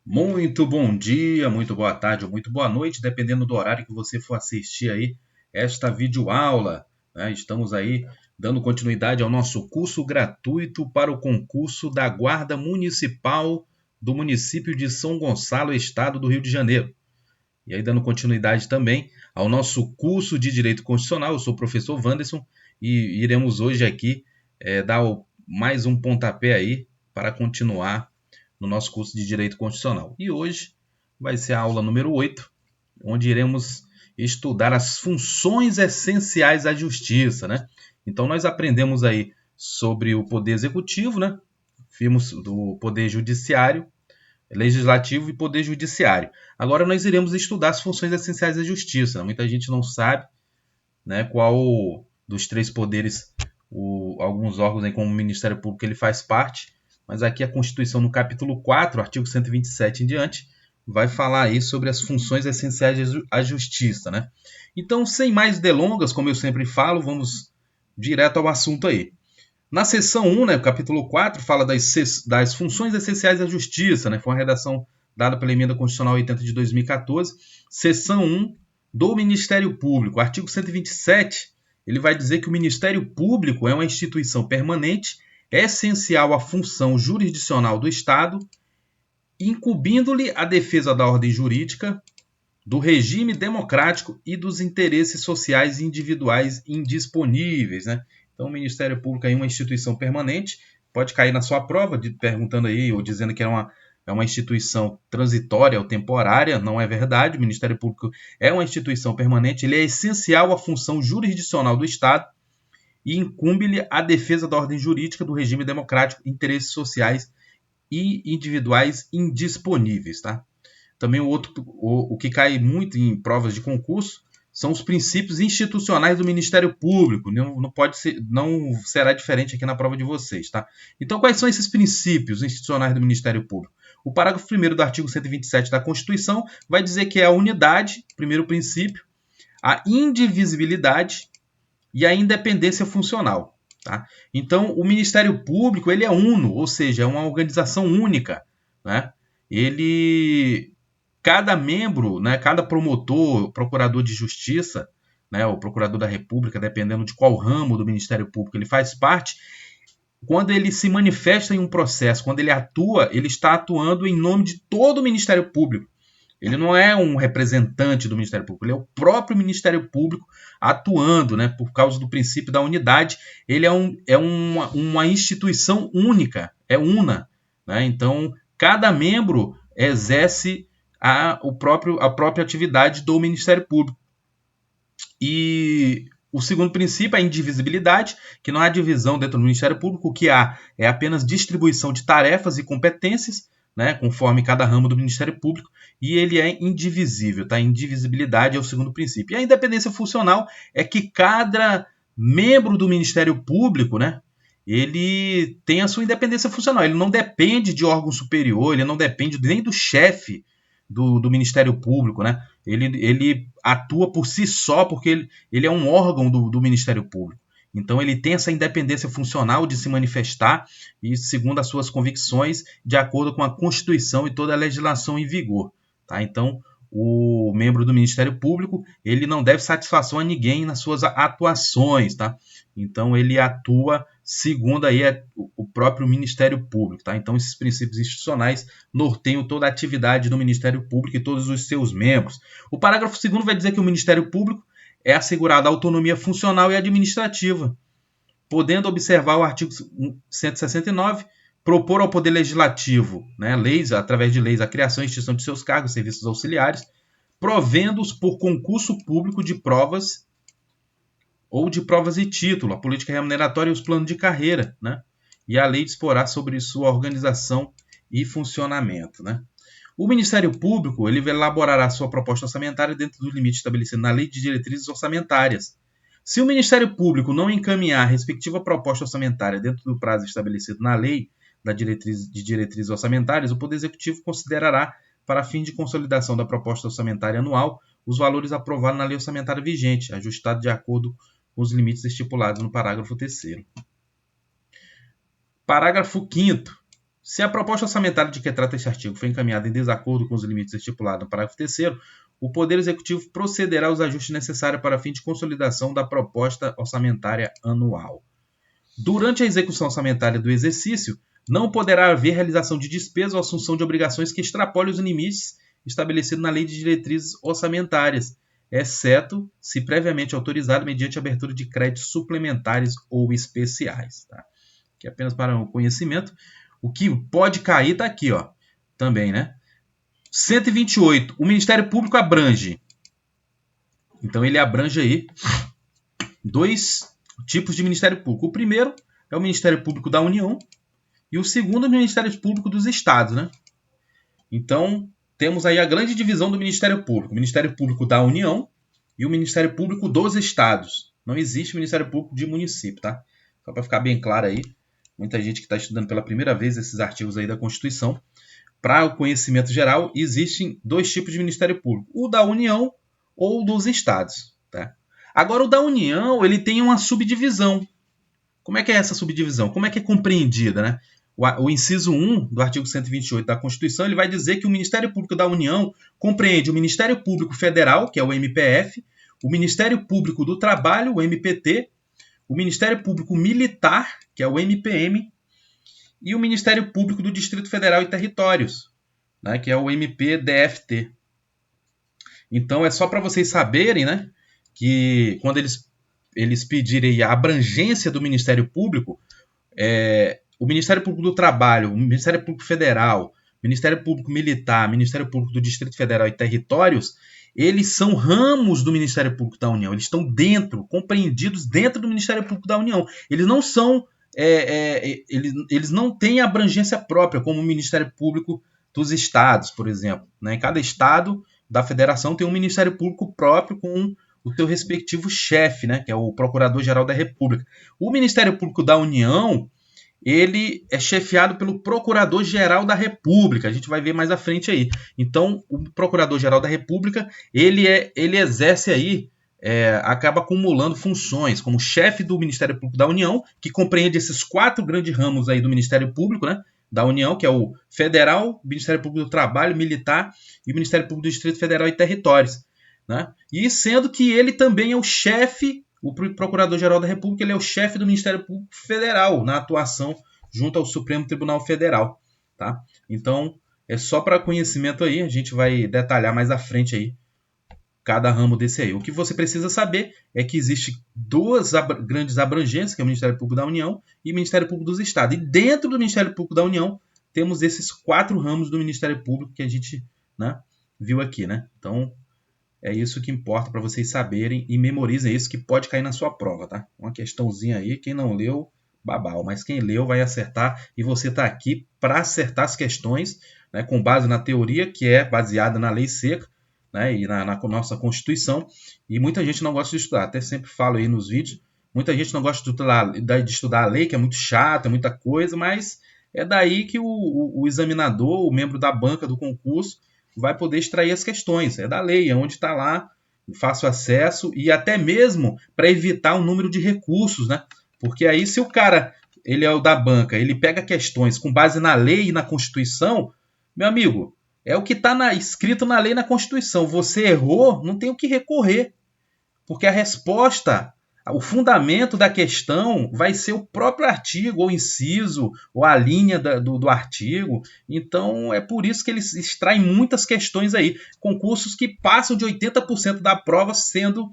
Muito bom dia, muito boa tarde ou muito boa noite, dependendo do horário que você for assistir aí esta videoaula, né? Estamos aí dando continuidade ao nosso curso gratuito para o concurso da Guarda Municipal do município de São Gonçalo, estado do Rio de Janeiro. E aí dando continuidade também ao nosso curso de Direito Constitucional, eu sou o professor Wanderson e iremos hoje aqui mais um pontapé aí para continuar no nosso curso de Direito Constitucional. E hoje vai ser a aula número 8, onde iremos estudar as funções essenciais da justiça, né? Então nós aprendemos aí sobre o poder executivo, né? Vimos do poder judiciário, legislativo e poder judiciário. Agora nós iremos estudar as funções essenciais da justiça, né? Muita gente não sabe, né, qual dos três poderes alguns órgãos aí, como o Ministério Público ele faz parte, mas aqui a Constituição no capítulo 4, artigo 127 em diante, vai falar aí sobre as funções essenciais à justiça, né? Então, sem mais delongas, como eu sempre falo, vamos direto ao assunto aí. Na seção 1, né, capítulo 4, fala das funções essenciais da justiça, né? Foi uma redação dada pela Emenda Constitucional 80 de 2014. Seção 1 do Ministério Público. Artigo 127, ele vai dizer que o Ministério Público é uma instituição permanente, essencial à função jurisdicional do Estado, incumbindo-lhe a defesa da ordem jurídica, do regime democrático e dos interesses sociais individuais indisponíveis, né? Então, o Ministério Público é uma instituição permanente, pode cair na sua prova, perguntando aí, ou dizendo que é uma instituição transitória ou temporária, não é verdade. O Ministério Público é uma instituição permanente, ele é essencial à função jurisdicional do Estado e incumbe-lhe a defesa da ordem jurídica, do regime democrático, interesses sociais e individuais indisponíveis, tá? Também o que cai muito em provas de concurso são os princípios institucionais do Ministério Público. Não será diferente aqui na prova de vocês, tá? Então, quais são esses princípios institucionais do Ministério Público? O parágrafo 1º do artigo 127 da Constituição vai dizer que é a unidade, primeiro princípio, a indivisibilidade e a independência funcional, tá? Então, o Ministério Público ele é uno, ou seja, é uma organização única, né? Cada membro, né, cada promotor, procurador de justiça, né, o procurador da República, dependendo de qual ramo do Ministério Público ele faz parte, quando ele se manifesta em um processo, quando ele atua, ele está atuando em nome de todo o Ministério Público. Ele não é um representante do Ministério Público, ele é o próprio Ministério Público atuando, né, por causa do princípio da unidade. Ele é uma instituição única, é una, né? Então, cada membro exerce a própria atividade do Ministério Público. E o segundo princípio é a indivisibilidade, que não há divisão dentro do Ministério Público, o que há é apenas distribuição de tarefas e competências, né, conforme cada ramo do Ministério Público, e ele é indivisível, tá? Indivisibilidade é o segundo princípio. E a independência funcional é que cada membro do Ministério Público, né, ele tem a sua independência funcional, ele não depende de órgão superior, ele não depende nem do chefe do Ministério Público, né? Ele atua por si só, porque ele é um órgão do Ministério Público. Então ele tem essa independência funcional de se manifestar e segundo as suas convicções, de acordo com a Constituição e toda a legislação em vigor, tá? Então o membro do Ministério Público ele não deve satisfação a ninguém nas suas atuações, tá? Então ele atua segundo aí o próprio Ministério Público, tá? Então esses princípios institucionais norteiam toda a atividade do Ministério Público e todos os seus membros. O parágrafo 2º vai dizer que o Ministério Público é assegurada a autonomia funcional e administrativa, podendo observar o artigo 169, propor ao Poder Legislativo, né, leis, através de leis, a criação e extinção de seus cargos e serviços auxiliares, provendo-os por concurso público de provas ou de provas e título, a política remuneratória e os planos de carreira, né? E a lei disporá sobre sua organização e funcionamento, né? O Ministério Público ele elaborará sua proposta orçamentária dentro do limite estabelecido na Lei de Diretrizes Orçamentárias. Se o Ministério Público não encaminhar a respectiva proposta orçamentária dentro do prazo estabelecido na Lei de Diretrizes Orçamentárias, o Poder Executivo considerará, para fim de consolidação da proposta orçamentária anual, os valores aprovados na lei orçamentária vigente, ajustado de acordo com os limites estipulados no parágrafo 3º. Parágrafo 5º. Se a proposta orçamentária de que trata este artigo for encaminhada em desacordo com os limites estipulados no parágrafo 3º, o Poder Executivo procederá aos ajustes necessários para fim de consolidação da proposta orçamentária anual. Durante a execução orçamentária do exercício, não poderá haver realização de despesas ou assunção de obrigações que extrapolem os limites estabelecidos na Lei de Diretrizes Orçamentárias, exceto se previamente autorizado mediante abertura de créditos suplementares ou especiais. Tá? Aqui apenas para o conhecimento. O que pode cair está aqui, ó, também, né? 128. O Ministério Público abrange. Então, ele abrange aí 2 tipos de Ministério Público. O primeiro é o Ministério Público da União e o segundo é o Ministério Público dos Estados, né? Então, temos aí a grande divisão do Ministério Público. O Ministério Público da União e o Ministério Público dos Estados. Não existe Ministério Público de município, tá? Só para ficar bem claro aí. Muita gente que está estudando pela primeira vez esses artigos aí da Constituição. Para o conhecimento geral, existem 2 tipos de Ministério Público. O da União ou dos Estados. Tá? Agora, o da União, ele tem uma subdivisão. Como é que é essa subdivisão? Como é que é compreendida? Né? O inciso 1 do artigo 128 da Constituição, ele vai dizer que o Ministério Público da União compreende o Ministério Público Federal, que é o MPF, o Ministério Público do Trabalho, o MPT, o Ministério Público Militar, que é o MPM, e o Ministério Público do Distrito Federal e Territórios, né, que é o MPDFT. Então, é só para vocês saberem, né, que quando eles pedirem a abrangência do Ministério Público, o Ministério Público do Trabalho, o Ministério Público Federal, Ministério Público Militar, Ministério Público do Distrito Federal e Territórios, eles são ramos do Ministério Público da União. Eles estão dentro, compreendidos dentro do Ministério Público da União. Eles não são... eles não têm abrangência própria, como o Ministério Público dos Estados, por exemplo. Né? Cada estado da federação tem um Ministério Público próprio com o seu respectivo chefe, né? Que é o Procurador-Geral da República. O Ministério Público da União, ele é chefiado pelo Procurador-Geral da República. A gente vai ver mais à frente aí. Então, o Procurador-Geral da República, ele exerce aí, acaba acumulando funções como chefe do Ministério Público da União, que compreende esses 4 grandes ramos aí do Ministério Público, né, da União, que é o Federal, Ministério Público do Trabalho, Militar e o Ministério Público do Distrito Federal e Territórios. Né? E sendo que ele também é o chefe, o Procurador-Geral da República, ele é o chefe do Ministério Público Federal na atuação junto ao Supremo Tribunal Federal. Tá? Então, é só para conhecimento aí, a gente vai detalhar mais à frente aí cada ramo desse aí. O que você precisa saber é que existe 2 grandes abrangências, que é o Ministério Público da União e o Ministério Público dos Estados. E dentro do Ministério Público da União, temos esses 4 ramos do Ministério Público que a gente, né, viu aqui. Né? Então, é isso que importa para vocês saberem e memorizem isso, que pode cair na sua prova. Tá? Uma questãozinha aí, quem não leu, babau. Mas quem leu vai acertar e você está aqui para acertar as questões, né, com base na teoria, que é baseada na lei seca, né, e na nossa Constituição, e muita gente não gosta de estudar, até sempre falo aí nos vídeos, muita gente não gosta de estudar a lei, que é muito chato, é muita coisa, mas é daí que o examinador, o membro da banca do concurso, vai poder extrair as questões, é da lei, é onde está lá, fácil acesso, e até mesmo para evitar um número de recursos, né, porque aí se o cara, ele é o da banca, ele pega questões com base na lei e na Constituição, meu amigo, é o que está escrito na lei e na Constituição. Você errou, não tem o que recorrer. Porque a resposta, o fundamento da questão vai ser o próprio artigo, ou inciso, ou a linha do artigo. Então, é por isso que eles extraem muitas questões aí. Concursos que passam de 80% da prova sendo,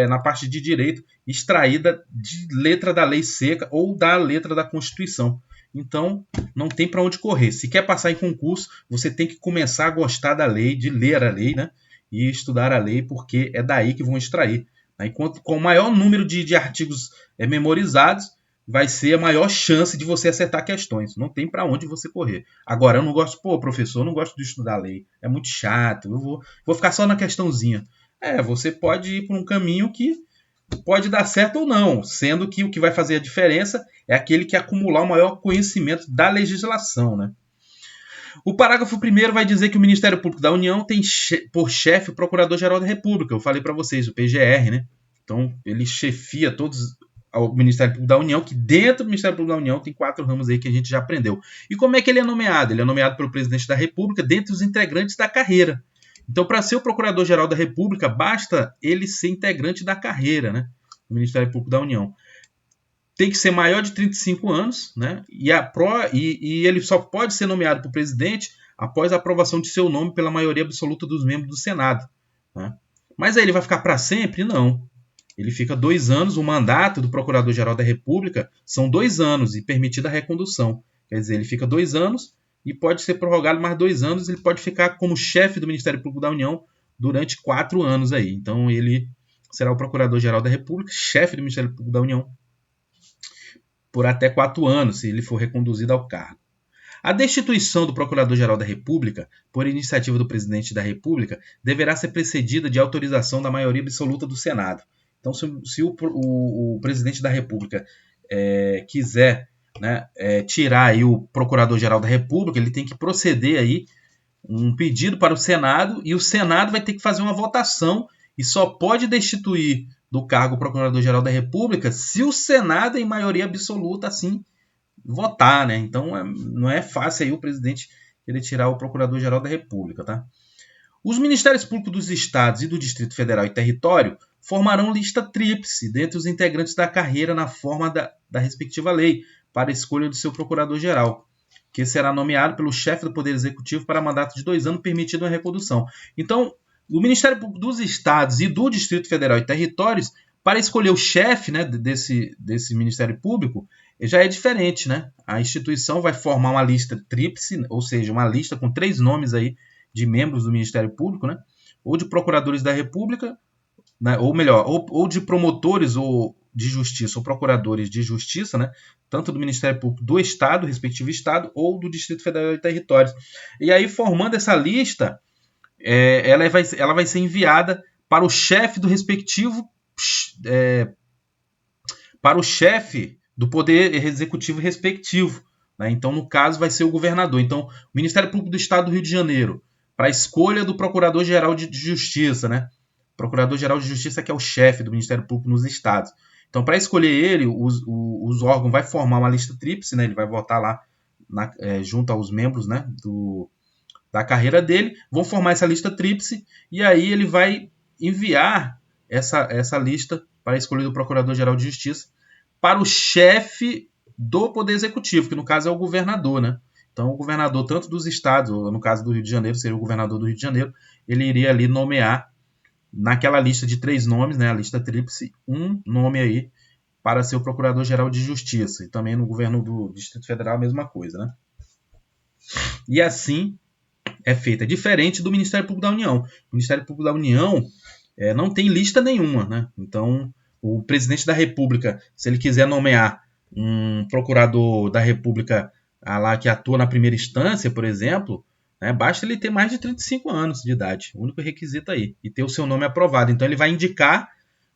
na parte de direito, extraída de letra da lei seca ou da letra da Constituição. Então, não tem para onde correr. Se quer passar em concurso, você tem que começar a gostar da lei, de ler a lei, né? E estudar a lei, porque é daí que vão extrair. Né? Enquanto com o maior número de artigos memorizados, vai ser a maior chance de você acertar questões. Não tem para onde você correr. Agora, eu não gosto, professor, eu não gosto de estudar a lei. É muito chato, eu vou ficar só na questãozinha. Você pode ir por um caminho que pode dar certo ou não, sendo que o que vai fazer a diferença é aquele que acumular o maior conhecimento da legislação. Né? O parágrafo 1º vai dizer que o Ministério Público da União tem por chefe o Procurador-Geral da República. Eu falei para vocês, o PGR, né? Então, ele chefia todos ao Ministério Público da União, que dentro do Ministério Público da União tem 4 ramos aí que a gente já aprendeu. E como é que ele é nomeado? Ele é nomeado pelo presidente da República dentre os integrantes da carreira. Então, para ser o Procurador-Geral da República, basta ele ser integrante da carreira, né, do Ministério Público da União. Tem que ser maior de 35 anos, né, e ele só pode ser nomeado por presidente após a aprovação de seu nome pela maioria absoluta dos membros do Senado, né? Mas aí ele vai ficar para sempre? Não. Ele fica 2 anos, o mandato do Procurador-Geral da República são 2 anos e permitida a recondução. Quer dizer, ele fica 2 anos e pode ser prorrogado mais 2 anos, ele pode ficar como chefe do Ministério Público da União durante 4 anos aí. Então ele será o Procurador-Geral da República, chefe do Ministério Público da União, por até 4 anos, se ele for reconduzido ao cargo. A destituição do Procurador-Geral da República, por iniciativa do Presidente da República, deverá ser precedida de autorização da maioria absoluta do Senado. Então, se o Presidente da República quiser, né, tirar aí o Procurador-Geral da República, ele tem que proceder aí um pedido para o Senado, e o Senado vai ter que fazer uma votação e só pode destituir do cargo o Procurador-Geral da República se o Senado, em maioria absoluta, assim votar, né? Então não é fácil aí o presidente querer tirar o Procurador-Geral da República, tá? Os Ministérios Públicos dos Estados e do Distrito Federal e Território formarão lista tríplice dentre os integrantes da carreira na forma da respectiva lei para a escolha do seu Procurador-Geral, que será nomeado pelo chefe do Poder Executivo para mandato de 2 anos, permitido uma recondução. Então, o Ministério Público dos Estados e do Distrito Federal e Territórios, para escolher o chefe, né, desse Ministério Público, já é diferente, né? A instituição vai formar uma lista tríplice, ou seja, uma lista com 3 nomes aí de membros do Ministério Público, né? Ou de procuradores da República, né? Ou melhor, ou de promotores ou de justiça, ou procuradores de justiça, né? Tanto do Ministério Público do Estado, respectivo Estado, ou do Distrito Federal e Territórios. E aí, formando essa lista, ela vai ser enviada para o chefe do respectivo, para o chefe do Poder Executivo respectivo, né? Então, no caso, vai ser o governador. Então, o Ministério Público do Estado do Rio de Janeiro, para a escolha do Procurador-Geral de Justiça, né? Procurador-Geral de Justiça, que é o chefe do Ministério Público nos estados. Então, para escolher ele, os órgãos vai formar uma lista tríplice, né? Ele vai votar lá junto aos membros, né, da carreira dele, vão formar essa lista tríplice, e aí ele vai enviar essa lista para a escolha do Procurador-Geral de Justiça para o chefe do Poder Executivo, que no caso é o governador, né? Então, o governador, tanto dos estados, ou no caso do Rio de Janeiro, seria o governador do Rio de Janeiro, ele iria ali nomear, naquela lista de 3 nomes, né, a lista tríplice, um nome aí para ser o Procurador-Geral de Justiça. E também no governo do Distrito Federal a mesma coisa, né? E assim é feita. Diferente do Ministério Público da União. O Ministério Público da União não tem lista nenhuma, né? Então, o presidente da República, se ele quiser nomear um procurador da República lá que atua na primeira instância, por exemplo, né, basta ele ter mais de 35 anos de idade, o único requisito aí, e ter o seu nome aprovado. Então ele vai indicar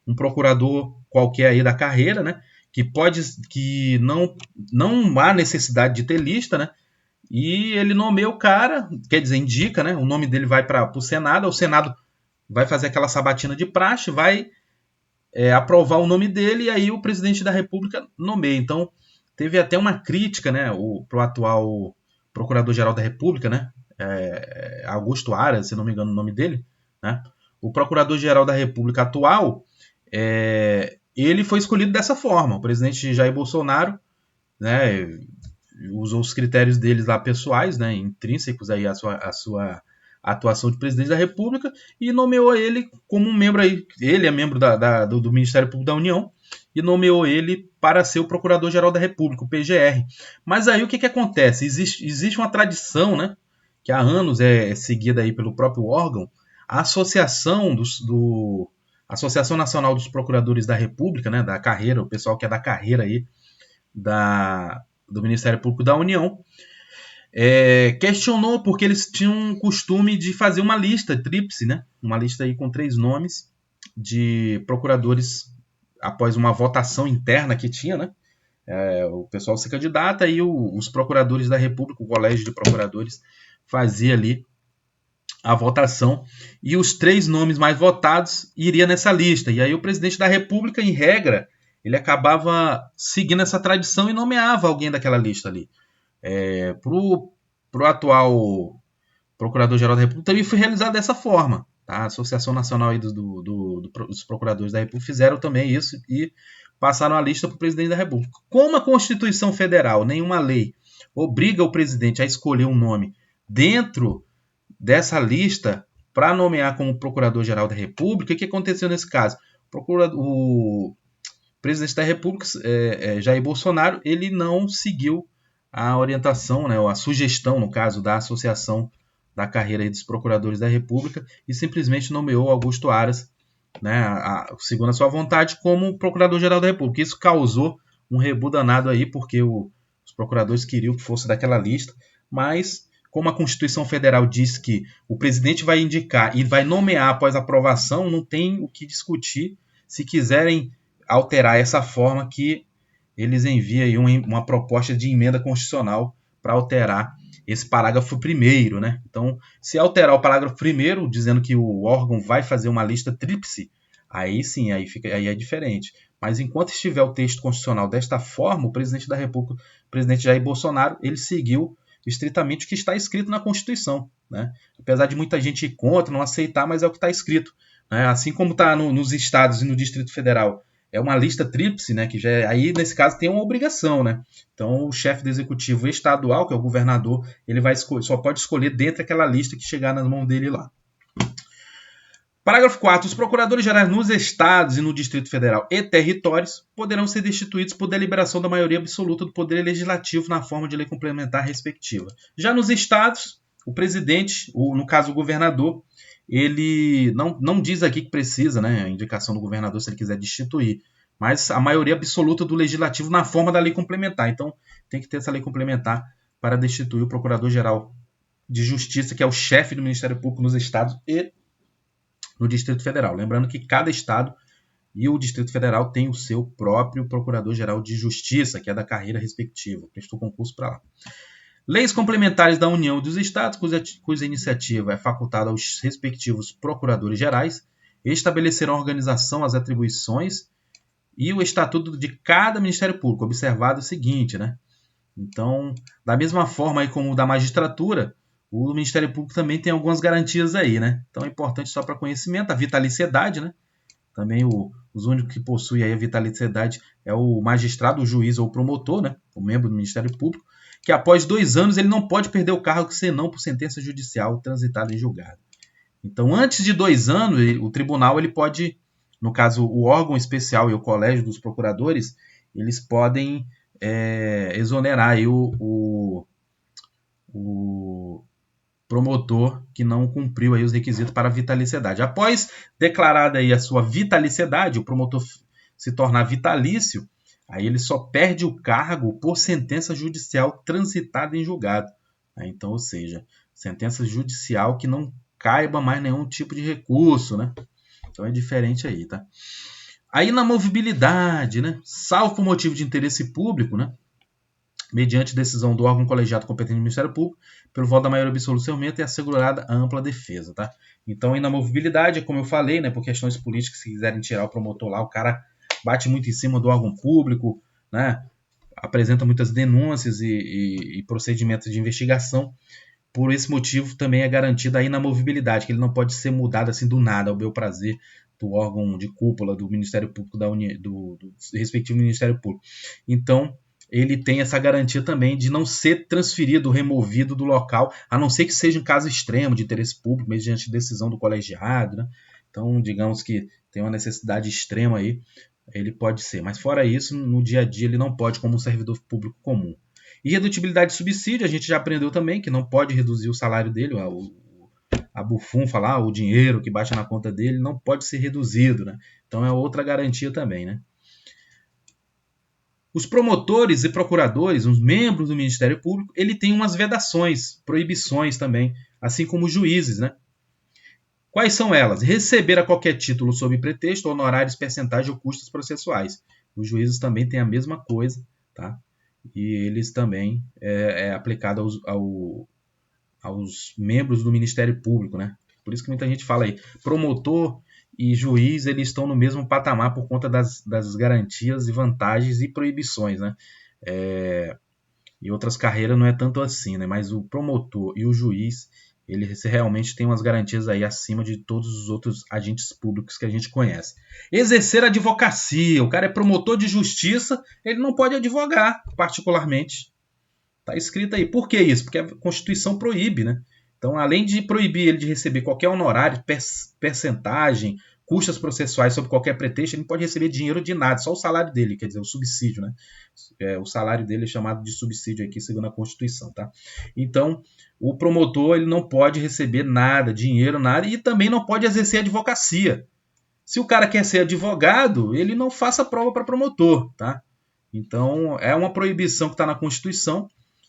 um procurador qualquer aí da carreira, né, que não há necessidade de ter lista, né, e ele nomeia o cara, quer dizer, indica, né, o nome dele vai para o Senado vai fazer aquela sabatina de praxe, vai aprovar o nome dele, e aí o presidente da República nomeia. Então, teve até uma crítica, né, para o atual Procurador-Geral da República, né, Augusto Aras, se não me engano o nome dele, né, o Procurador-Geral da República atual, ele foi escolhido dessa forma. O presidente Jair Bolsonaro, né, usou os critérios deles lá pessoais, né, intrínsecos aí à sua atuação de presidente da República, e nomeou ele como um membro aí. Ele é membro do Ministério Público da União, e nomeou ele para ser o Procurador-Geral da República, o PGR. Mas aí o que acontece? Existe uma tradição, né, que há anos é seguida aí pelo próprio órgão, a Associação Associação Nacional dos Procuradores da República, né, da carreira, o pessoal que é da carreira aí do Ministério Público da União, questionou porque eles tinham o costume de fazer uma lista tríplice, né? Uma lista aí com 3 nomes de procuradores após uma votação interna que tinha, né? O pessoal se candidata e os procuradores da República, o colégio de procuradores, fazia ali a votação e os 3 nomes mais votados iriam nessa lista. E aí o presidente da República, em regra, ele acabava seguindo essa tradição e nomeava alguém daquela lista ali. Para o atual Procurador-Geral da República também foi realizado dessa forma. Tá? A Associação Nacional aí dos Procuradores da República fizeram também isso e passaram a lista para o presidente da República. Como a Constituição Federal, nenhuma lei, obriga o presidente a escolher um nome dentro dessa lista para nomear como Procurador-Geral da República, o que aconteceu nesse caso? O presidente da República, Jair Bolsonaro, ele não seguiu a orientação, né, ou a sugestão, no caso, da Associação da Carreira dos Procuradores da República e simplesmente nomeou Augusto Aras, né, segundo a sua vontade, como Procurador-Geral da República. Isso causou um rebu danado aí, porque os procuradores queriam que fosse daquela lista, mas como a Constituição Federal diz que o presidente vai indicar e vai nomear após aprovação, não tem o que discutir. Se quiserem alterar essa forma, que eles enviem uma proposta de emenda constitucional para alterar esse parágrafo primeiro, né? Então, se alterar o parágrafo primeiro, dizendo que o órgão vai fazer uma lista tríplice, aí sim, aí é diferente. Mas enquanto estiver o texto constitucional desta forma, o presidente da República, o presidente Jair Bolsonaro, ele seguiu estritamente o que está escrito na Constituição, né? Apesar de muita gente ir contra, não aceitar, mas é o que está escrito, né? Assim como está nos estados e no Distrito Federal, é uma lista tríplice, né? Que já aí nesse caso tem uma obrigação, né? Então o chefe do executivo estadual, que é o governador, ele só pode escolher dentro daquela lista que chegar na mão dele lá. Parágrafo 4. Os procuradores gerais nos estados e no Distrito Federal e territórios poderão ser destituídos por deliberação da maioria absoluta do Poder Legislativo na forma de lei complementar respectiva. Já nos estados, o presidente, no caso o governador, ele não diz aqui que precisa, né, a indicação do governador se ele quiser destituir, mas a maioria absoluta do Legislativo na forma da lei complementar. Então tem que ter essa lei complementar para destituir o Procurador-Geral de Justiça, que é o chefe do Ministério Público nos estados e no Distrito Federal. Lembrando que cada estado e o Distrito Federal tem o seu próprio Procurador-Geral de Justiça, que é da carreira respectiva. Prestou concurso para lá. Leis complementares da União e dos Estados, cuja iniciativa é facultada aos respectivos procuradores gerais, estabelecerão a organização, as atribuições e o estatuto de cada Ministério Público, observado o seguinte, né? Então, da mesma forma aí como o da magistratura, o Ministério Público também tem algumas garantias aí, né? Então é importante só para conhecimento, a vitaliciedade, né? Também os únicos que possuem aí a vitaliciedade é o magistrado, o juiz ou o promotor, né? O membro do Ministério Público, que após 2 anos ele não pode perder o cargo senão por sentença judicial transitada em julgado. Então, antes de 2 anos, o tribunal ele pode, no caso o órgão especial e o colégio dos procuradores, eles podem exonerar aí o promotor que não cumpriu aí os requisitos para a vitaliciedade. Após declarada aí a sua vitaliciedade, o promotor se tornar vitalício, aí ele só perde o cargo por sentença judicial transitada em julgado. Então, ou seja, sentença judicial que não caiba mais nenhum tipo de recurso, né? Então é diferente aí, tá? Aí na movibilidade, né? Salvo por motivo de interesse público, né? Mediante decisão do órgão colegiado competente do Ministério Público, pelo voto da maioria absoluta é assegurada a ampla defesa, tá? Então, aí na movibilidade, como eu falei, né, por questões políticas, se quiserem tirar o promotor lá, o cara bate muito em cima do órgão público, né, apresenta muitas denúncias e procedimentos de investigação. Por esse motivo, também é garantida a inamovibilidade, que ele não pode ser mudado assim do nada, ao bel prazer do órgão de cúpula do Ministério Público, do respectivo Ministério Público. Então, ele tem essa garantia também de não ser transferido, removido do local, a não ser que seja um caso extremo de interesse público, mediante decisão do colegiado, né? Então, digamos que tem uma necessidade extrema aí, ele pode ser. Mas fora isso, no dia a dia ele não pode, como um servidor público comum. Irredutibilidade de subsídio, a gente já aprendeu também que não pode reduzir o salário dele, a bufunfa lá, o dinheiro que baixa na conta dele, não pode ser reduzido, né? Então é outra garantia também, né? Os promotores e procuradores, os membros do Ministério Público, ele tem umas vedações, proibições também, assim como os juízes, né? Quais são elas? Receber a qualquer título sob pretexto, honorários, percentagem ou custos processuais. Os juízes também têm a mesma coisa, tá? E eles também é aplicado aos membros do Ministério Público, né? Por isso que muita gente fala aí, promotor e juiz, eles estão no mesmo patamar por conta das garantias e vantagens e proibições, né? E outras carreiras não é tanto assim, né? Mas o promotor e o juiz, eles realmente têm umas garantias aí acima de todos os outros agentes públicos que a gente conhece. Exercer a advocacia. O cara é promotor de justiça, ele não pode advogar, particularmente. Está escrito aí. Por que isso? Porque a Constituição proíbe, né? Então, além de proibir ele de receber qualquer honorário, percentagem, custas processuais sob qualquer pretexto, ele não pode receber dinheiro de nada, só o salário dele, quer dizer, o subsídio, né? O salário dele é chamado de subsídio aqui, segundo a Constituição, tá? Então, o promotor, ele não pode receber nada, dinheiro, nada, e também não pode exercer advocacia. Se o cara quer ser advogado, ele não faça prova para promotor, tá? Então, é uma proibição que está na Constituição,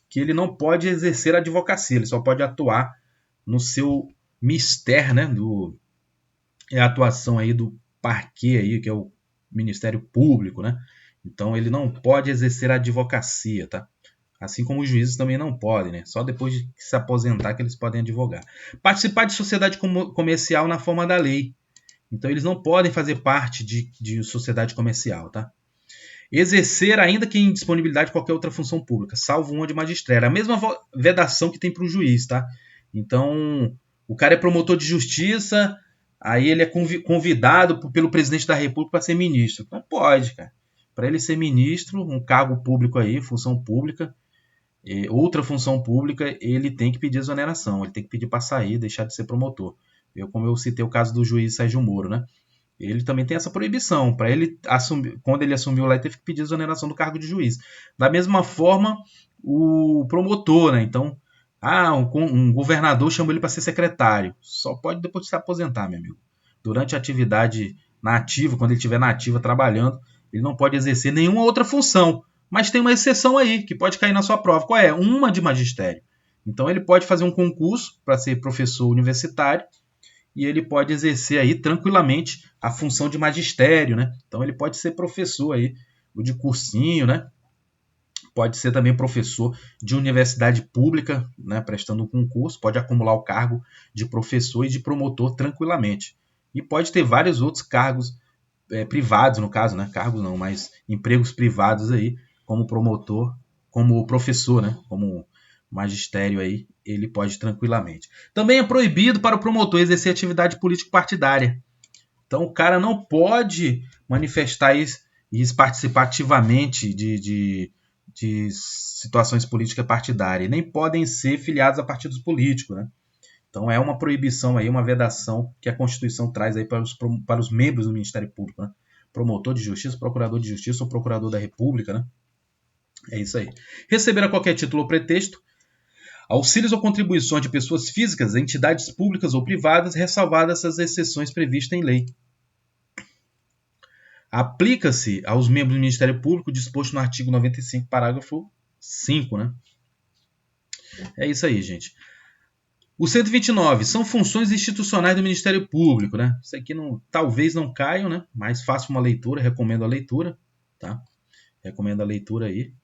que ele não pode exercer a advocacia, ele só pode atuar no seu mistério, né? É a atuação aí do parquê, aí, que é o Ministério Público, né? Então ele não pode exercer a advocacia, tá? Assim como os juízes também não podem, né? Só depois de se aposentar que eles podem advogar. Participar de sociedade comercial na forma da lei. Então eles não podem fazer parte de sociedade comercial, tá? Exercer, ainda que em disponibilidade, qualquer outra função pública, salvo uma de magistério. A mesma vedação que tem para o juiz, tá? Então, o cara é promotor de justiça, aí ele é convidado pelo presidente da República para ser ministro. Não pode, cara. Para ele ser ministro, um cargo público aí, função pública, outra função pública, ele tem que pedir exoneração, ele tem que pedir para sair, deixar de ser promotor. Como eu citei o caso do juiz Sérgio Moro, né? Ele também tem essa proibição. Para ele assumir, quando ele assumiu lá, ele teve que pedir exoneração do cargo de juiz. Da mesma forma, o promotor, né? Então, um governador chamou ele para ser secretário. Só pode depois de se aposentar, meu amigo. Durante a atividade na ativa, quando ele estiver na ativa trabalhando, ele não pode exercer nenhuma outra função. Mas tem uma exceção aí, que pode cair na sua prova. Qual é? Uma de magistério. Então, ele pode fazer um concurso para ser professor universitário, e ele pode exercer aí tranquilamente a função de magistério, né? Então ele pode ser professor aí, ou de cursinho, né? Pode ser também professor de universidade pública, né? Prestando um concurso, pode acumular o cargo de professor e de promotor tranquilamente. E pode ter vários outros cargos privados, no caso, né? Cargos não, mas empregos privados aí, como promotor, como professor, né? Como magistério aí, ele pode tranquilamente. Também é proibido para o promotor exercer atividade político-partidária. Então o cara não pode manifestar e participar ativamente de situações políticas partidárias. Nem podem ser filiados a partidos políticos, né? Então é uma proibição aí, uma vedação que a Constituição traz aí para os membros do Ministério Público, né? Promotor de justiça, procurador de justiça ou procurador da República, né? É isso aí. Receber a qualquer título ou pretexto auxílios ou contribuições de pessoas físicas, entidades públicas ou privadas, ressalvadas as exceções previstas em lei. Aplica-se aos membros do Ministério Público disposto no artigo 95, parágrafo 5, né? É isso aí, gente. O 129 são funções institucionais do Ministério Público, né? Isso aqui talvez não caiam, né? Mas faça uma leitura, recomendo a leitura, tá? Recomendo a leitura aí.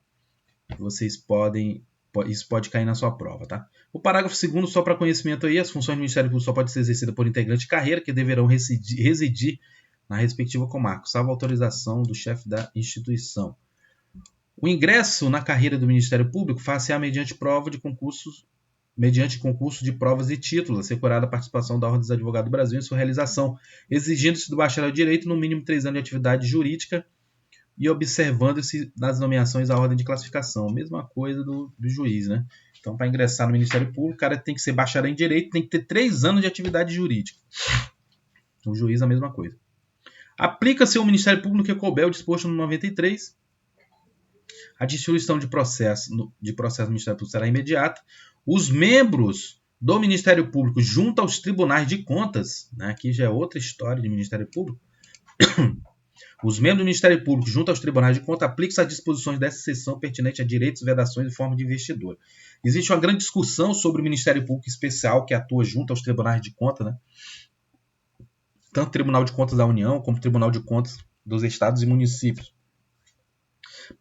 Isso pode cair na sua prova, tá? O parágrafo 2º, só para conhecimento aí, as funções do Ministério Público só podem ser exercidas por integrantes de carreira que deverão residir na respectiva comarca, salvo autorização do chefe da instituição. O ingresso na carreira do Ministério Público faz-se mediante concurso de provas e títulos, assegurada a participação da Ordem dos Advogados do Brasil em sua realização, exigindo-se do bacharel de Direito no mínimo 3 anos de atividade jurídica e observando-se nas nomeações a ordem de classificação. Mesma coisa do juiz, né? Então, para ingressar no Ministério Público, o cara tem que ser bacharel em Direito, tem que ter 3 anos de atividade jurídica. O juiz, a mesma coisa. Aplica-se ao Ministério Público que couber o disposto no 93. A distribuição de processo no Ministério Público será imediata. Os membros do Ministério Público junto aos tribunais de contas, né? Aqui já é outra história de Ministério Público. Os membros do Ministério Público junto aos tribunais de contas aplicam-se às disposições dessa seção pertinente a direitos, vedações e forma de investidura. Existe uma grande discussão sobre o Ministério Público Especial que atua junto aos tribunais de contas, né? Tanto o Tribunal de Contas da União como o Tribunal de Contas dos Estados e Municípios.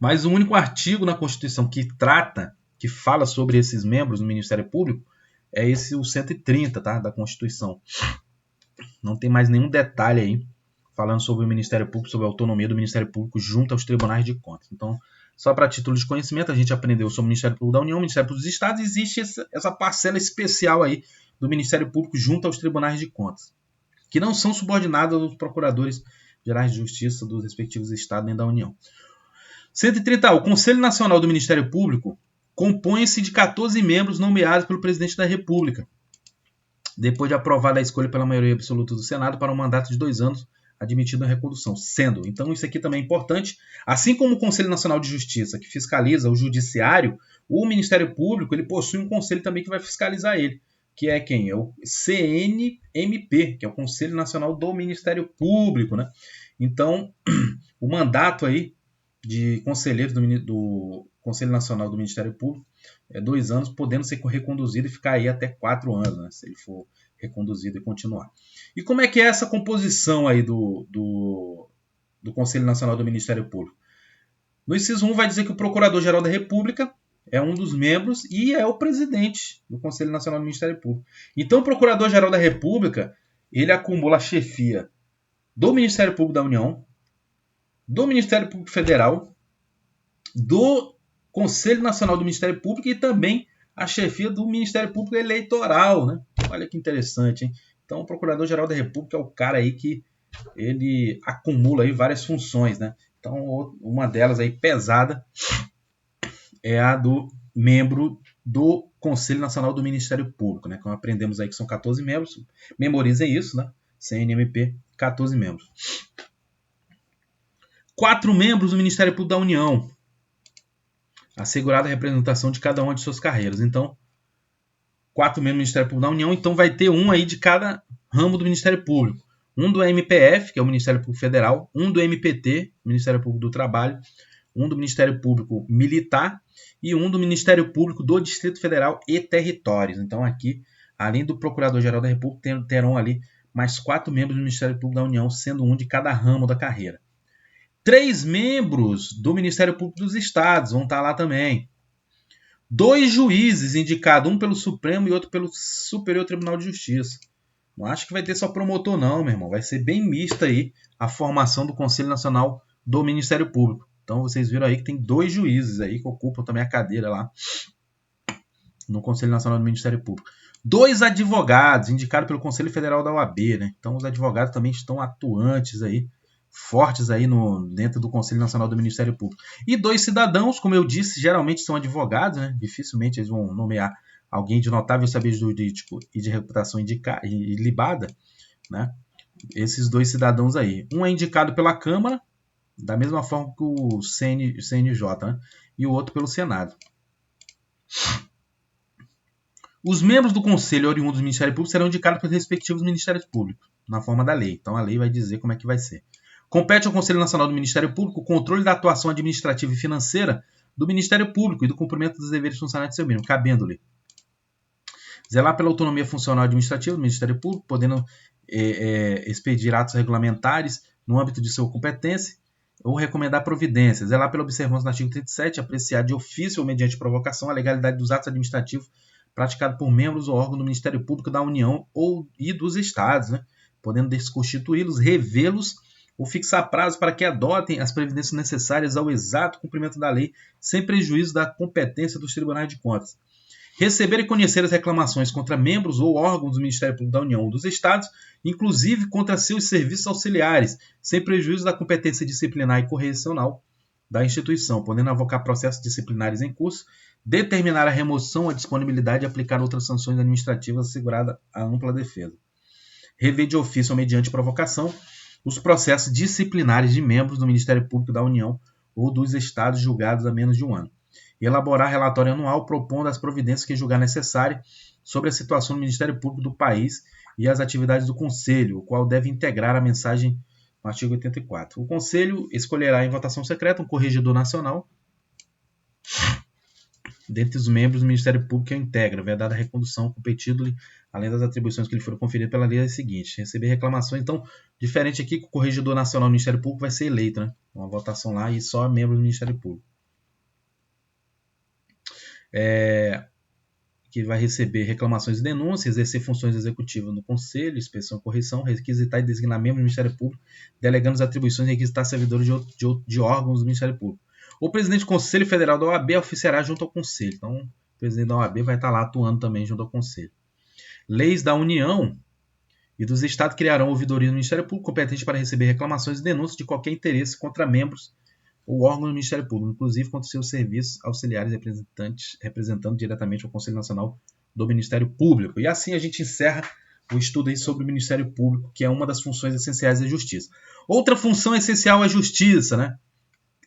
Mas o único artigo na Constituição que fala sobre esses membros do Ministério Público é o 130, tá? Da Constituição. Não tem mais nenhum detalhe aí falando sobre o Ministério Público, sobre a autonomia do Ministério Público junto aos tribunais de contas. Então, só para título de conhecimento, a gente aprendeu sobre o Ministério Público da União, o Ministério Público dos Estados, existe essa parcela especial aí do Ministério Público junto aos tribunais de contas, que não são subordinados aos procuradores gerais de justiça dos respectivos estados nem da União. 130. O Conselho Nacional do Ministério Público compõe-se de 14 membros nomeados pelo Presidente da República, depois de aprovada a escolha pela maioria absoluta do Senado para um mandato de 2 anos, admitido a recondução. Sendo, então isso aqui também é importante, assim como o Conselho Nacional de Justiça, que fiscaliza o Judiciário, o Ministério Público ele possui um conselho também que vai fiscalizar ele, que é quem? É o CNMP, que é o Conselho Nacional do Ministério Público, né? Então, o mandato aí de conselheiros do Conselho Nacional do Ministério Público é 2 anos, podendo ser reconduzido e ficar aí até 4 anos, né, se ele for reconduzido e continuar. E como é que é essa composição aí do Conselho Nacional do Ministério Público? No inciso 1 vai dizer que o Procurador-Geral da República é um dos membros e é o presidente do Conselho Nacional do Ministério Público. Então o Procurador-Geral da República ele acumula a chefia do Ministério Público da União, do Ministério Público Federal, do Conselho Nacional do Ministério Público e também a chefia do Ministério Público Eleitoral, né? Olha que interessante, hein? Então, o Procurador-Geral da República é o cara aí que ele acumula aí várias funções, né? Então, uma delas aí pesada é a do membro do Conselho Nacional do Ministério Público, né? Como aprendemos aí que são 14 membros, memorizem isso, né? CNMP, 14 membros. 4 membros do Ministério Público da União, assegurada a representação de cada uma de suas carreiras. Então, 4 membros do Ministério Público da União, então vai ter um aí de cada ramo do Ministério Público. Um do MPF, que é o Ministério Público Federal, um do MPT, Ministério Público do Trabalho, um do Ministério Público Militar e um do Ministério Público do Distrito Federal e Territórios. Então aqui, além do Procurador-Geral da República, terão ali mais 4 membros do Ministério Público da União, sendo um de cada ramo da carreira. 3 membros do Ministério Público dos Estados vão estar lá também. 2 juízes indicados, um pelo Supremo e outro pelo Superior Tribunal de Justiça. Não acho que vai ter só promotor não, meu irmão. Vai ser bem mista aí a formação do Conselho Nacional do Ministério Público. Então vocês viram aí que tem 2 juízes aí que ocupam também a cadeira lá no Conselho Nacional do Ministério Público. 2 advogados indicados pelo Conselho Federal da OAB, né? Então os advogados também estão atuantes aí, fortes aí dentro do Conselho Nacional do Ministério Público. E 2 cidadãos, como eu disse, geralmente são advogados, né? Dificilmente eles vão nomear alguém de notável saber jurídico e de reputação ilibada, né? Esses 2 cidadãos aí. Um é indicado pela Câmara, da mesma forma que o CNJ, né? E o outro pelo Senado. Os membros do Conselho oriundos do Ministério Público serão indicados pelos respectivos Ministérios Públicos, na forma da lei. Então a lei vai dizer como é que vai ser. Compete ao Conselho Nacional do Ministério Público o controle da atuação administrativa e financeira do Ministério Público e do cumprimento dos deveres funcionais de seu membro, cabendo-lhe zelar pela autonomia funcional administrativa do Ministério Público, podendo expedir atos regulamentares no âmbito de sua competência ou recomendar providências, zelar pela observância do artigo 37, apreciar de ofício ou mediante provocação a legalidade dos atos administrativos praticados por membros ou órgãos do Ministério Público da União e dos Estados, né? Podendo desconstituí-los, revê-los ou fixar prazo para que adotem as providências necessárias ao exato cumprimento da lei, sem prejuízo da competência dos tribunais de contas. Receber e conhecer as reclamações contra membros ou órgãos do Ministério Público da União ou dos Estados, inclusive contra seus serviços auxiliares, sem prejuízo da competência disciplinar e correcional da instituição, podendo avocar processos disciplinares em curso, determinar a remoção, a disponibilidade e aplicar outras sanções administrativas assegurada a ampla defesa. Rever de ofício ou mediante provocação os processos disciplinares de membros do Ministério Público da União ou dos Estados julgados há menos de 1 ano. Elaborar relatório anual propondo as providências que julgar necessário sobre a situação do Ministério Público do país e as atividades do Conselho, o qual deve integrar a mensagem no artigo 84. O Conselho escolherá em votação secreta um corregedor nacional dentre os membros do Ministério Público que o integra, vedada a recondução, competindo-lhe, além das atribuições que lhe foram conferidas pela lei, é a seguinte: receber reclamações. Então, diferente aqui, que o corregedor nacional do Ministério Público vai ser eleito, né? Uma votação lá e só membros do Ministério Público. que vai receber reclamações e denúncias, exercer funções executivas no Conselho, inspeção e correção, requisitar e designar membros do Ministério Público, delegando as atribuições e requisitar servidores de órgãos do Ministério Público. O presidente do Conselho Federal da OAB oficiará junto ao Conselho. Então, o presidente da OAB vai estar lá atuando também junto ao Conselho. Leis da União e dos Estados criarão ouvidoria do Ministério Público competente para receber reclamações e denúncias de qualquer interesse contra membros ou órgãos do Ministério Público, inclusive contra seus serviços auxiliares representando diretamente o Conselho Nacional do Ministério Público. E assim a gente encerra o estudo aí sobre o Ministério Público, que é uma das funções essenciais da Justiça. Outra função essencial é a Justiça, né?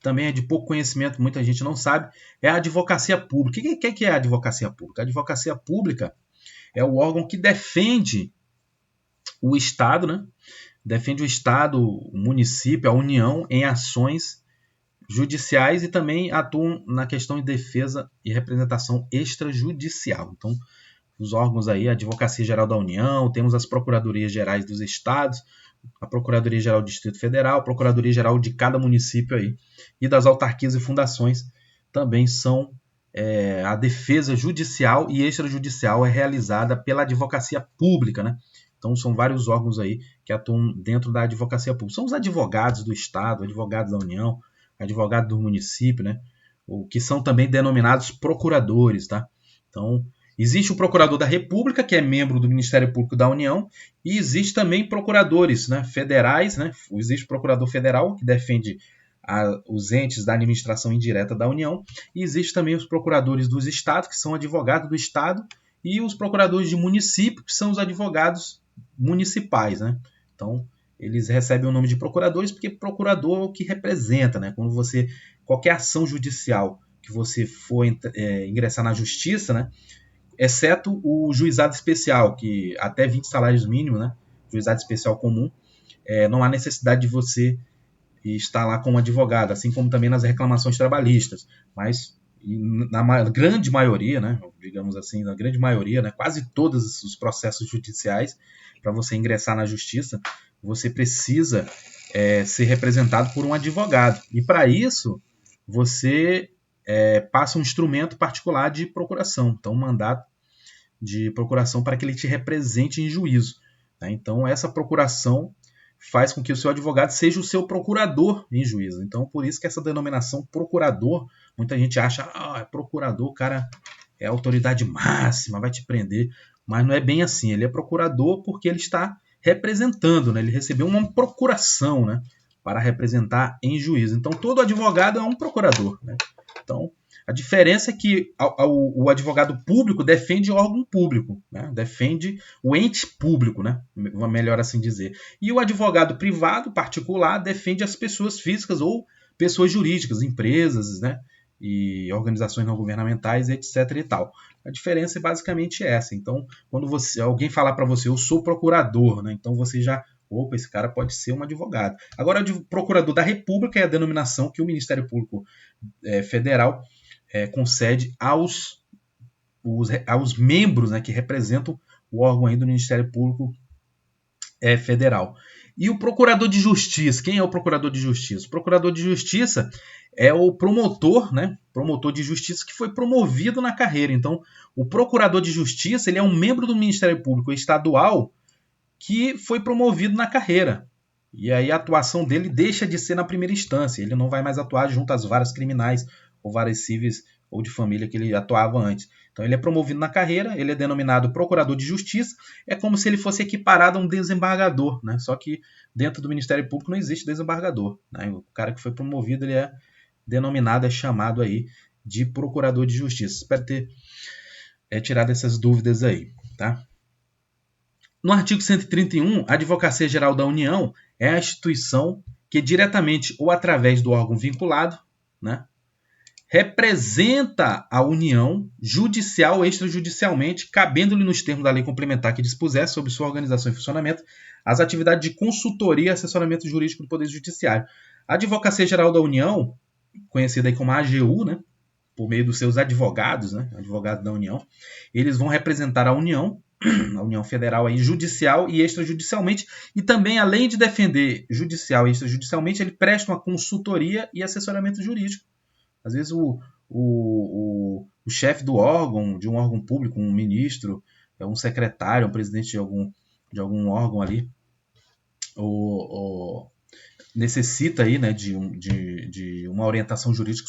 Também é de pouco conhecimento, muita gente não sabe, é a Advocacia Pública. O que é a Advocacia Pública? A Advocacia Pública é o órgão que defende o Estado, né? Defende o Estado, o município, a União em ações judiciais e também atuam na questão de defesa e representação extrajudicial. Então, os órgãos aí, a Advocacia Geral da União, temos as Procuradorias Gerais dos Estados, a Procuradoria Geral do Distrito Federal, a Procuradoria Geral de cada município aí, e das autarquias e fundações também são a defesa judicial e extrajudicial é realizada pela Advocacia Pública, né? Então, são vários órgãos aí que atuam dentro da Advocacia Pública. São os advogados do Estado, advogados da União, advogados do município, né? O que são também denominados procuradores, tá? Então, existe o Procurador da República, que é membro do Ministério Público da União, e existe também procuradores, né, federais, né? Existe o Procurador Federal, que defende os entes da administração indireta da União, e existe também os procuradores dos estados, que são advogados do Estado, e os procuradores de município, que são os advogados municipais, né? Então, eles recebem o nome de procuradores porque procurador é o que representa, né? Quando qualquer ação judicial que você for ingressar na justiça, né? Exceto o juizado especial, que até 20 salários mínimos, né? Juizado especial comum, não há necessidade de você estar lá como advogado, assim como também nas reclamações trabalhistas, mas na grande maioria, né, digamos assim, na grande maioria, né, quase todos os processos judiciais, para você ingressar na justiça, você precisa ser representado por um advogado. E para isso, você passa um instrumento particular de procuração, então um mandato de procuração para que ele te represente em juízo. Tá? Então, essa procuração faz com que o seu advogado seja o seu procurador em juízo. Então, por isso que essa denominação procurador, muita gente acha, procurador, o cara é a autoridade máxima, vai te prender. Mas não é bem assim. Ele é procurador porque ele está representando, né? Ele recebeu uma procuração, né, para representar em juízo. Então, todo advogado é um procurador, né? Então, a diferença é que o advogado público defende o órgão público, né? Defende o ente público, né? Melhor assim dizer. E o advogado privado, particular, defende as pessoas físicas ou pessoas jurídicas, empresas, né? E organizações não governamentais, etc. e tal. A diferença é basicamente essa. Então, quando alguém falar para você, eu sou procurador, né? Então você já, opa, esse cara pode ser um advogado. Agora, o procurador da República é a denominação que o Ministério Público Federal concede aos membros, né, que representam o órgão aí do Ministério Público Federal. E o Procurador de Justiça, quem é o Procurador de Justiça? O Procurador de Justiça é o promotor, né, promotor de justiça que foi promovido na carreira. Então, o Procurador de Justiça, ele é um membro do Ministério Público Estadual que foi promovido na carreira. E aí a atuação dele deixa de ser na primeira instância. Ele não vai mais atuar junto às varas criminais ou varas civis ou de família que ele atuava antes. Então ele é promovido na carreira, ele é denominado Procurador de Justiça, é como se ele fosse equiparado a um desembargador, né? Só que dentro do Ministério Público não existe desembargador, né? O cara que foi promovido, ele é denominado, é chamado aí de Procurador de Justiça. Espero ter tirado essas dúvidas aí, tá? No artigo 131, a Advocacia Geral da União é a instituição que diretamente ou através do órgão vinculado, né, representa a União judicial ou extrajudicialmente, cabendo-lhe nos termos da lei complementar que dispuser sobre sua organização e funcionamento as atividades de consultoria e assessoramento jurídico do Poder Judiciário. A Advocacia Geral da União, conhecida aí como AGU, né, por meio dos seus advogados, né, advogados da União, eles vão representar a União Federal aí, judicial e extrajudicialmente, e também, além de defender judicial e extrajudicialmente, ele presta uma consultoria e assessoramento jurídico. Às vezes o o chefe do órgão, de um órgão público, um ministro, um secretário, um presidente de algum órgão ali, necessita aí, né, de uma orientação jurídica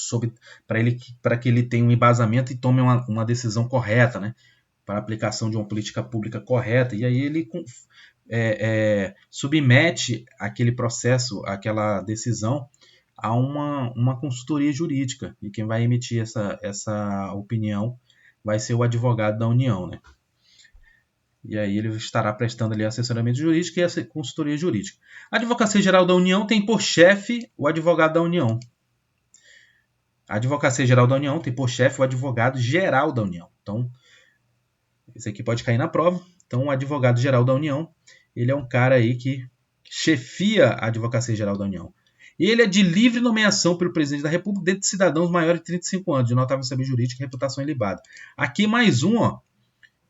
para que ele tenha um embasamento e tome uma decisão correta, né, para a aplicação de uma política pública correta. E aí ele submete aquele processo, aquela decisão, a uma consultoria jurídica. E quem vai emitir essa opinião vai ser o advogado da União, né? E aí ele estará prestando ali assessoramento jurídico e essa consultoria jurídica. A Advocacia Geral da União tem por chefe o advogado da União. A Advocacia Geral da União tem por chefe o advogado geral da União. Então, esse aqui pode cair na prova. Então, o advogado geral da União, ele é um cara aí que chefia a Advocacia Geral da União. E ele é de livre nomeação pelo presidente da República dentre cidadãos maiores de 35 anos, de notável saber jurídico e reputação ilibada. Aqui mais um, ó,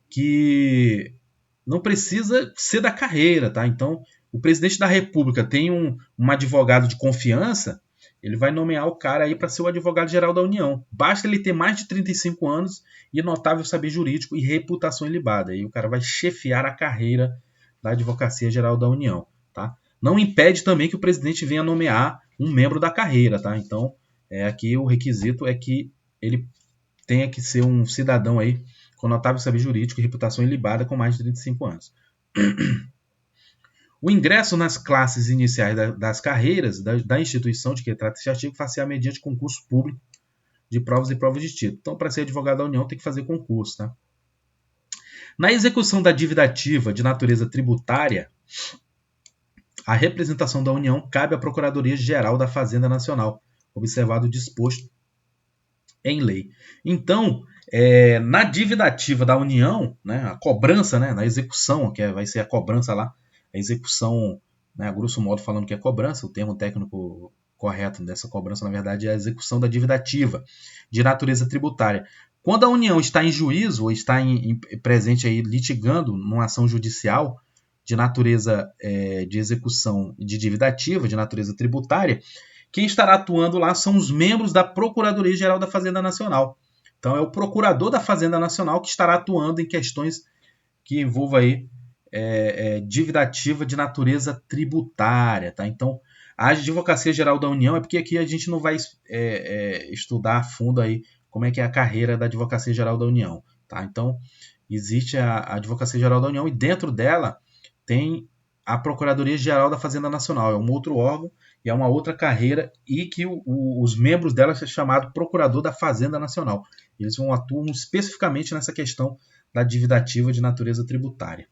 que não precisa ser da carreira, tá? Então, o presidente da República tem um advogado de confiança, ele vai nomear o cara aí para ser o advogado-geral da União. Basta ele ter mais de 35 anos e notável saber jurídico e reputação ilibada. Aí o cara vai chefiar a carreira da Advocacia Geral da União, tá? Não impede também que o presidente venha nomear um membro da carreira, tá? Então, aqui o requisito é que ele tenha que ser um cidadão aí com notável saber jurídico e reputação ilibada com mais de 35 anos. O ingresso nas classes iniciais das carreiras da instituição de que trata esse artigo far-se-á mediante concurso público de provas e provas de título. Então, para ser advogado da União, tem que fazer concurso, tá? Na execução da dívida ativa de natureza tributária, a representação da União cabe à Procuradoria-Geral da Fazenda Nacional, observado o disposto em lei. Então, na dívida ativa da União, né, a cobrança, né, na execução, que vai ser a cobrança lá, a execução, né, a grosso modo falando que é cobrança, o termo técnico correto dessa cobrança, na verdade, é a execução da dívida ativa de natureza tributária. Quando a União está em juízo, ou está presente aí litigando numa ação judicial de natureza de execução de dívida ativa, de natureza tributária, quem estará atuando lá são os membros da Procuradoria-Geral da Fazenda Nacional. Então, é o procurador da Fazenda Nacional que estará atuando em questões que envolvam aí, dívida ativa de natureza tributária. Tá? Então, a Advocacia Geral da União, porque aqui a gente não vai estudar a fundo aí como é que é a carreira da Advocacia Geral da União. Tá? Então, existe a Advocacia Geral da União e dentro dela tem a Procuradoria-Geral da Fazenda Nacional. É um outro órgão e é uma outra carreira e que os membros dela são chamados Procurador da Fazenda Nacional. Eles atuam especificamente nessa questão da dívida ativa de natureza tributária.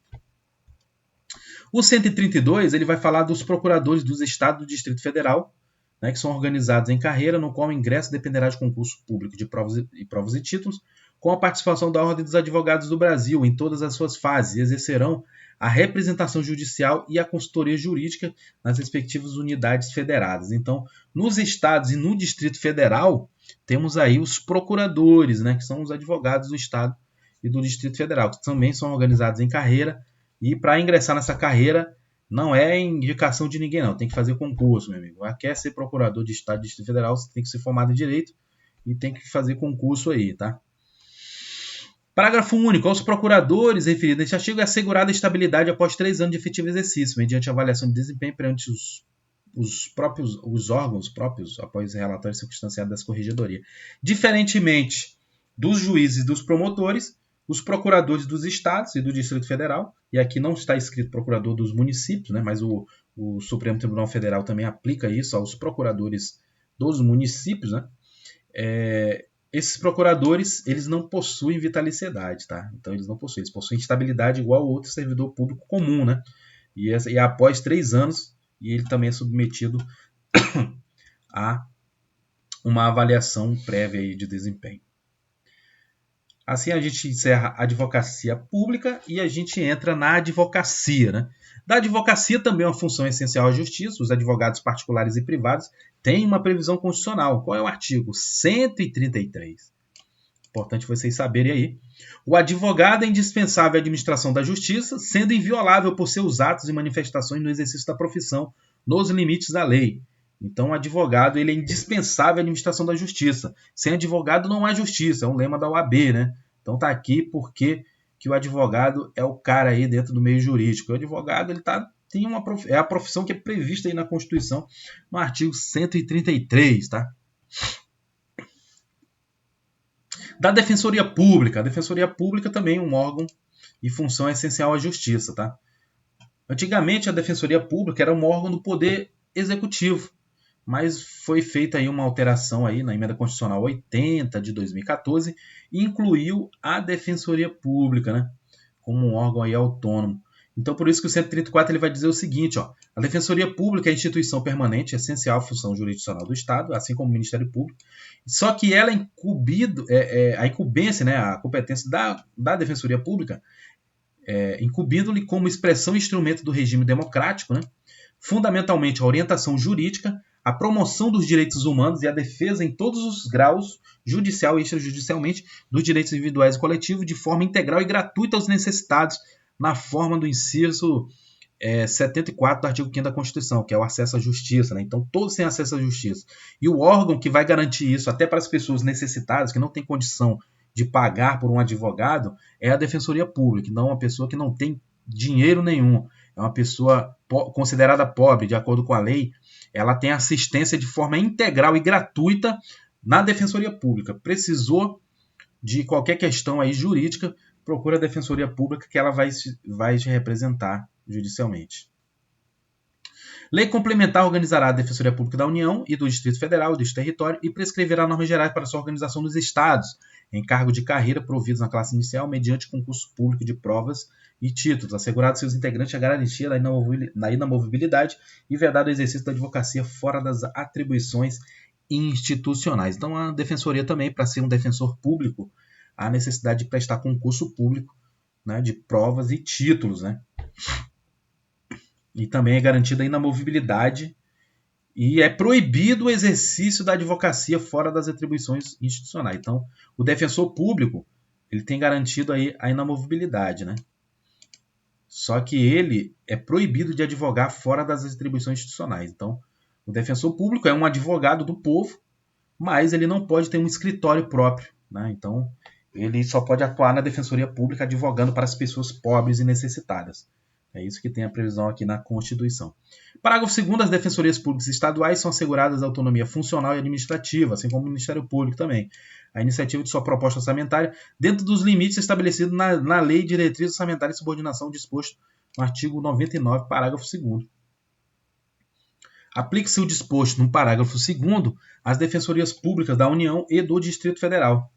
O 132 ele vai falar dos procuradores dos estados do Distrito Federal, né, que são organizados em carreira, no qual o ingresso dependerá de concurso público de provas e títulos, com a participação da Ordem dos Advogados do Brasil em todas as suas fases, e exercerão a representação judicial e a consultoria jurídica nas respectivas unidades federadas. Então, nos estados e no Distrito Federal, temos aí os procuradores, né, que são os advogados do estado e do Distrito Federal, que também são organizados em carreira, e para ingressar nessa carreira, não é indicação de ninguém, não. Tem que fazer concurso, meu amigo. Quer ser procurador de estado e Distrito Federal, você tem que ser formado em Direito e tem que fazer concurso aí, tá? Parágrafo único. Aos procuradores referidos neste artigo é assegurada a estabilidade após 3 anos de efetivo exercício, mediante avaliação de desempenho perante os órgãos próprios, após relatório circunstanciado das corregedorias. Diferentemente dos juízes e dos promotores, os procuradores dos estados e do Distrito Federal, e aqui não está escrito procurador dos municípios, né, mas o Supremo Tribunal Federal também aplica isso aos procuradores dos municípios, né? Esses procuradores, eles não possuem vitaliciedade, tá? Então eles não possuem, eles possuem estabilidade igual ao outro servidor público comum, né? E após 3 anos, e ele também é submetido a uma avaliação prévia aí de desempenho. Assim a gente encerra a advocacia pública e a gente entra na advocacia, né? Da advocacia também é uma função essencial à justiça. Os advogados particulares e privados têm uma previsão constitucional. Qual é o artigo? 133. Importante vocês saberem aí. O advogado é indispensável à administração da justiça, sendo inviolável por seus atos e manifestações no exercício da profissão, nos limites da lei. Então, o advogado ele é indispensável à administração da justiça. Sem advogado não há justiça, é um lema da OAB, né? Então tá aqui porque que o advogado é o cara aí dentro do meio jurídico. O advogado ele é a profissão que é prevista aí na Constituição, no artigo 133, tá? Da Defensoria Pública. A Defensoria Pública também é um órgão e função essencial à justiça, tá? Antigamente a Defensoria Pública era um órgão do Poder Executivo, mas foi feita aí uma alteração aí na Emenda Constitucional 80 de 2014 e incluiu a Defensoria Pública, né, como um órgão aí autônomo. Então, por isso que o 134 ele vai dizer o seguinte, ó, a Defensoria Pública é a instituição permanente, essencial à função jurisdicional do Estado, assim como o Ministério Público, só que ela é a incumbência, né, a competência da Defensoria Pública, incumbindo-lhe como expressão e instrumento do regime democrático, né, fundamentalmente a orientação jurídica, a promoção dos direitos humanos e a defesa em todos os graus, judicial e extrajudicialmente, dos direitos individuais e coletivos, de forma integral e gratuita aos necessitados, na forma do inciso 74 do artigo 5º da Constituição, que é o acesso à justiça. Né? Então, todos têm acesso à justiça. E o órgão que vai garantir isso, até para as pessoas necessitadas, que não têm condição de pagar por um advogado, é a Defensoria Pública, não uma pessoa que não tem dinheiro nenhum, é uma pessoa considerada pobre, de acordo com a lei, ela tem assistência de forma integral e gratuita na Defensoria Pública. Precisou de qualquer questão aí jurídica, procura a Defensoria Pública que ela vai te representar judicialmente. Lei complementar organizará a Defensoria Pública da União e do Distrito Federal e dos territórios e prescreverá normas gerais para sua organização nos estados, em cargo de carreira providos na classe inicial mediante concurso público de provas e títulos, assegurado seus integrantes a garantia da inamovibilidade e vedado o exercício da advocacia fora das atribuições institucionais. Então, a Defensoria também, para ser um defensor público, há necessidade de prestar concurso público, né, de provas e títulos, né? E também é garantida a inamovibilidade e é proibido o exercício da advocacia fora das atribuições institucionais. Então, o defensor público ele tem garantido aí a inamovibilidade, né? Só que ele é proibido de advogar fora das atribuições institucionais. Então, o defensor público é um advogado do povo, mas ele não pode ter um escritório próprio, né? Então, ele só pode atuar na defensoria pública advogando para as pessoas pobres e necessitadas. É isso que tem a previsão aqui na Constituição. Parágrafo 2º, as defensorias públicas estaduais são asseguradas a autonomia funcional e administrativa, assim como o Ministério Público também. A iniciativa de sua proposta orçamentária, dentro dos limites estabelecidos na Lei de Diretriz Orçamentária e Subordinação disposto no artigo 99, parágrafo 2º. Aplique-se o disposto no parágrafo 2º às defensorias públicas da União e do Distrito Federal.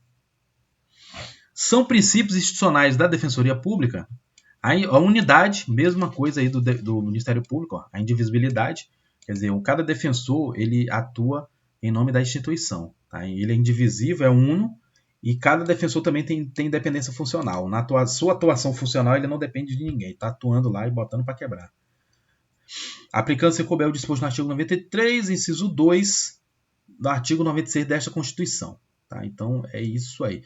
São princípios institucionais da Defensoria Pública a unidade, mesma coisa aí do Ministério Público, ó, a indivisibilidade, quer dizer, cada defensor ele atua em nome da instituição, tá? Ele é indivisível, é uno, e cada defensor também tem independência funcional. Sua atuação funcional ele não depende de ninguém, está atuando lá e botando para quebrar. Aplicando-se couber o disposto no artigo 93, inciso 2, do artigo 96 desta Constituição. Tá? Então, é isso aí.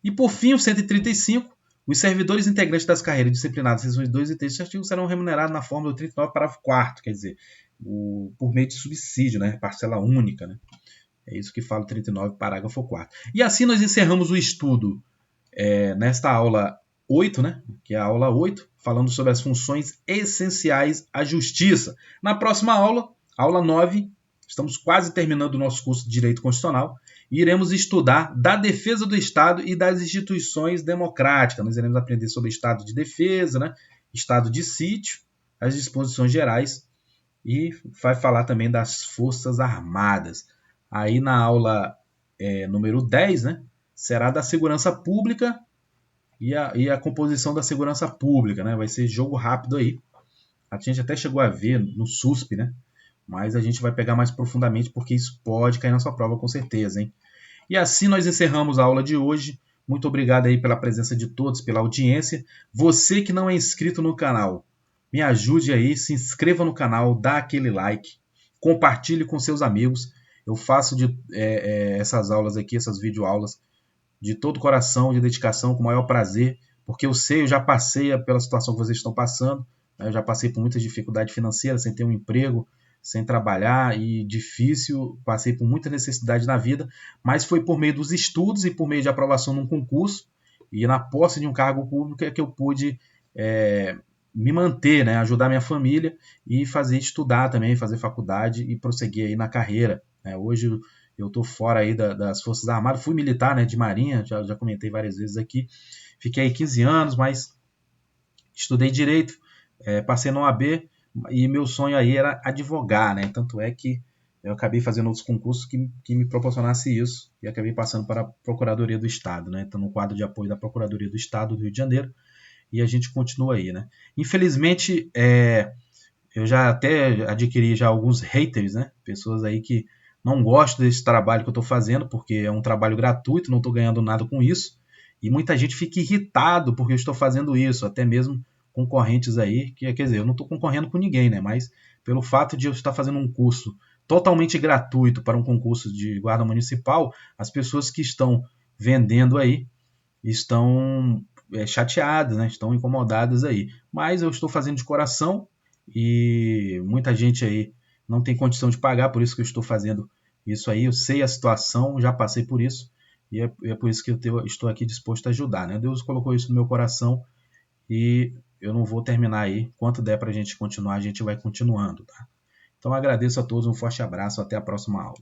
E, por fim, o 135, os servidores integrantes das carreiras disciplinadas, seções 2 e 3 deste artigo, serão remunerados na forma do 39, parágrafo 4º, quer dizer, por meio de subsídio, né? Parcela única. Né? É isso que fala o 39, parágrafo 4º. E assim nós encerramos o estudo nesta aula 8, né? Que é a aula 8, falando sobre as funções essenciais à justiça. Na próxima aula, aula 9, estamos quase terminando o nosso curso de Direito Constitucional, e iremos estudar da defesa do Estado e das instituições democráticas. Nós iremos aprender sobre Estado de defesa, né? Estado de sítio, as disposições gerais, e vai falar também das Forças Armadas. Aí na aula número 10, né? Será da segurança pública e a composição da segurança pública, né? Vai ser jogo rápido aí. A gente até chegou a ver no SUSP, né? Mas a gente vai pegar mais profundamente porque isso pode cair na sua prova com certeza, hein? E assim nós encerramos a aula de hoje. Muito obrigado aí pela presença de todos, pela audiência. Você que não é inscrito no canal, me ajude aí, se inscreva no canal, dá aquele like, compartilhe com seus amigos. Eu faço essas aulas aqui, essas videoaulas, de todo coração, de dedicação, com o maior prazer, porque eu já passei pela situação que vocês estão passando, né? Eu já passei por muitas dificuldades financeiras, sem ter um emprego, sem trabalhar e difícil, passei por muita necessidade na vida, mas foi por meio dos estudos e por meio de aprovação num concurso e na posse de um cargo público é que eu pude me manter, né, ajudar minha família e fazer estudar também, fazer faculdade e prosseguir aí na carreira. Né? Hoje eu estou fora aí das Forças Armadas, fui militar, né, de Marinha, já comentei várias vezes aqui, fiquei aí 15 anos, mas estudei Direito, passei no OAB e meu sonho aí era advogar, né, tanto é que eu acabei fazendo outros concursos que me proporcionasse isso e acabei passando para a Procuradoria do Estado, né, então no quadro de apoio da Procuradoria do Estado do Rio de Janeiro, e a gente continua aí, né. Infelizmente, eu já até adquiri já alguns haters, né, pessoas aí que não gostam desse trabalho que eu estou fazendo, porque é um trabalho gratuito, não estou ganhando nada com isso, e muita gente fica irritado porque eu estou fazendo isso, até mesmo concorrentes aí, que quer dizer, eu não estou concorrendo com ninguém, né, mas pelo fato de eu estar fazendo um curso totalmente gratuito para um concurso de guarda municipal, as pessoas que estão vendendo aí estão chateadas, né? Estão incomodadas aí. Mas eu estou fazendo de coração e muita gente aí não tem condição de pagar, por isso que eu estou fazendo isso aí. Eu sei a situação, já passei por isso e é por isso que estou aqui disposto a ajudar, né? Deus colocou isso no meu coração e eu não vou terminar aí. Quanto der para a gente continuar, a gente vai continuando, tá? Então agradeço a todos, um forte abraço, até a próxima aula.